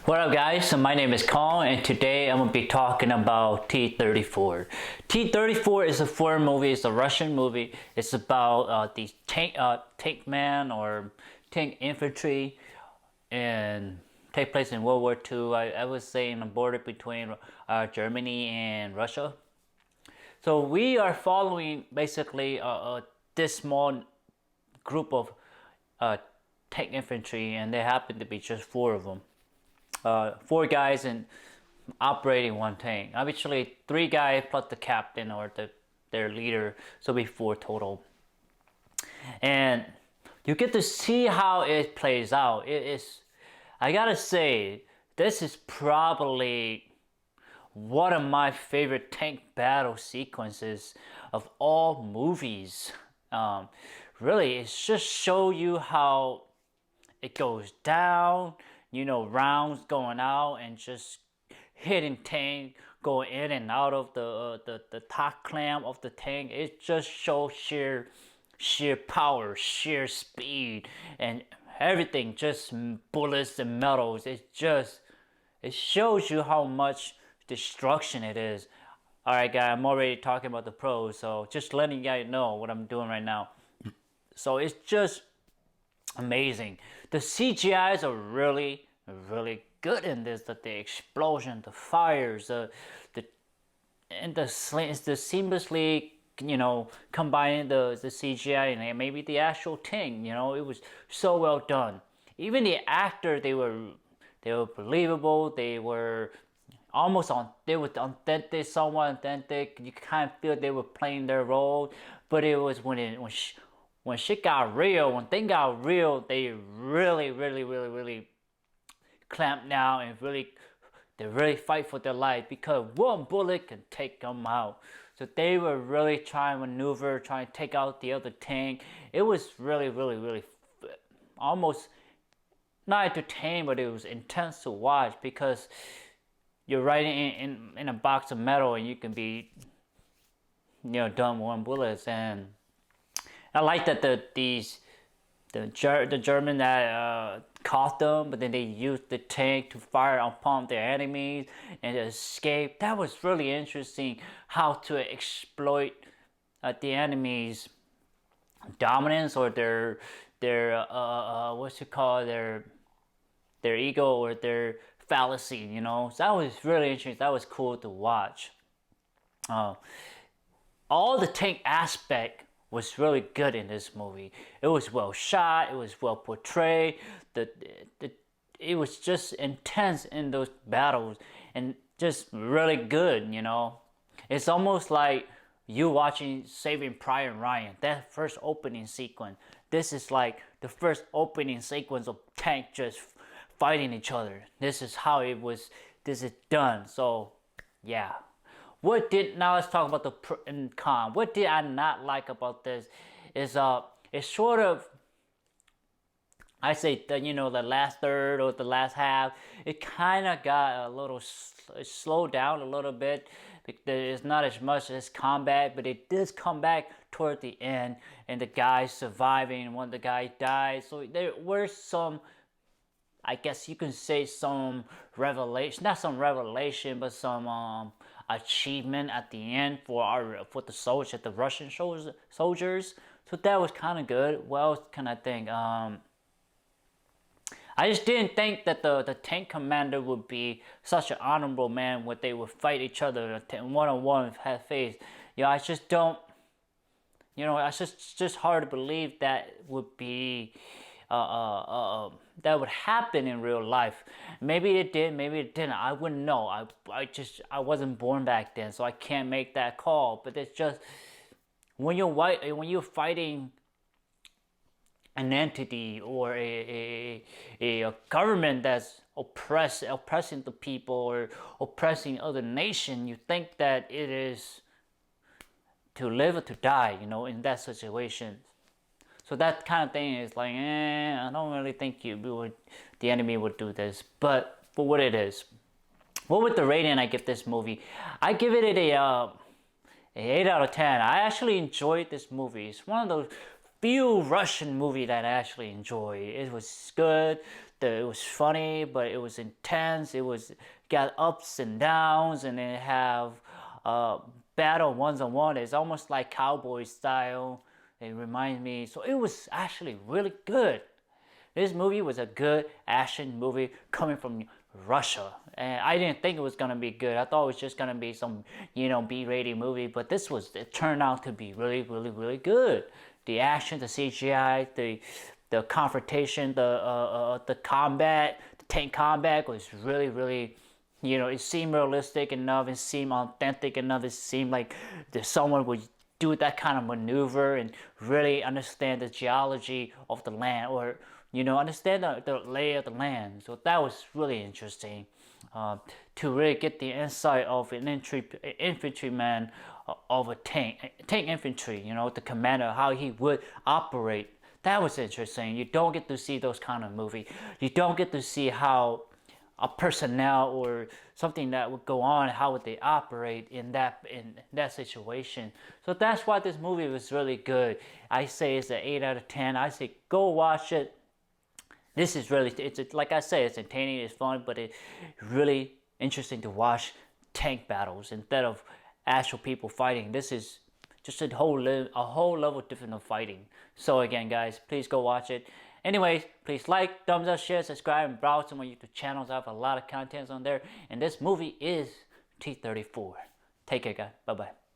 What up guys, so my name is Kong and today I'm going to be talking about T-34. T-34 is a foreign movie, it's a Russian movie. It's about these tank man or tank infantry and take place in World War II. I would say in the border between Germany and Russia. So we are following basically this small group of tank infantry, and there happen to be just four of them. Four guys and operating one tank. Actually, three guys plus the captain or their leader, so it'll be four total. And you get to see how it plays out. It is, I gotta say, this is probably one of my favorite tank battle sequences of all movies. Really, it just show you how it goes down. You know, rounds going out and just hitting tank, going in and out of the top clamp of the tank. It just shows sheer power, sheer speed, and everything. Just bullets and metals. It shows you how much destruction it is. All right, guys, I'm already talking about the pros, so just letting you guys know what I'm doing right now. So it's just amazing. The CGIs are really good in this. That the explosion, the fires, the seamlessly, you know, combining the CGI and maybe the actual thing. You know, it was so well done. Even the actor, they were believable. They were almost authentic, somewhat authentic. You kind of feel they were playing their role. But it was when shit got real, when things got real, they really clamp down and they really fight for their life, because one bullet can take them out. So they were really trying to maneuver, trying to take out the other tank. It was really almost not entertaining, but it was intense to watch, because you're right in a box of metal and you can be, you know, done with one bullet. And I like that the German that caught them, but then they used the tank to fire upon their enemies and escape. That was really interesting, how to exploit the enemy's dominance or their what's it called, their ego or their fallacy, you know. So that was really interesting. That was cool to watch. All the tank aspect was really good in this movie. It was well shot, it was well portrayed, it was just intense in those battles and just really good, you know. It's almost like you watching Saving Private Ryan, that first opening sequence. This is like the first opening sequence of tank just fighting each other. This is how this is done. So yeah. Now let's talk about the pro and con. What did I not like about this is it's sort of, I say that, you know, the last third or the last half, it kind of got a little slowed down a little bit. There's not as much as combat, but it does come back toward the end, and the guy surviving when the guy died. So there were some, I guess you can say, some revelation, not some revelation, but some achievement at the end for the soldiers, the Russian soldiers. So that was kind of good. What else can I think? I just didn't think that the tank commander would be such an honorable man when they would fight each other one-on-one face. You know, I just don't. You know, it's just hard to believe that would be. That would happen in real life. Maybe it did, maybe it didn't. I wouldn't know. I wasn't born back then, so I can't make that call. But it's just when you're fighting an entity or a government that's oppressing the people or oppressing other nation, you think that it is to live or to die. You know, in that situation. So that kind of thing is like, I don't really think the enemy would do this. But for what it is, what would the rating I give this movie? I give it a 8 out of 10. I actually enjoyed this movie. It's one of those few Russian movies that I actually enjoy. It was good. it was funny, but it was intense. It was got ups and downs, and then have battle ones on one. It's almost like cowboy style. It reminds me. So it was actually really good. This movie was a good action movie coming from Russia, and I didn't think it was gonna be good. I thought it was just gonna be some, B-rated movie, but it turned out to be really, really, really good. The action, the CGI, the confrontation, the combat, the tank combat was really, really, it seemed realistic enough. It seemed authentic enough. It seemed like someone would do that kind of maneuver and really understand the geology of the land, or understand the lay of the land. So that was really interesting, to really get the insight of an infantryman of a tank infantry. The commander, how he would operate. That was interesting. You don't get to see those kind of movies. You don't get to see how a personnel or something that would go on, how would they operate in that situation. So that's why this movie was really good. I say it's an 8 out of 10. I say go watch it. This is really, it's like I say, it's entertaining, it's fun, but it's really interesting to watch tank battles instead of actual people fighting. This is just a whole level different of fighting. So again, guys, please go watch it. Anyways, please like, thumbs up, share, subscribe, and browse some of my YouTube channels. I have a lot of content on there. And this movie is T-34. Take care, guys. Bye-bye.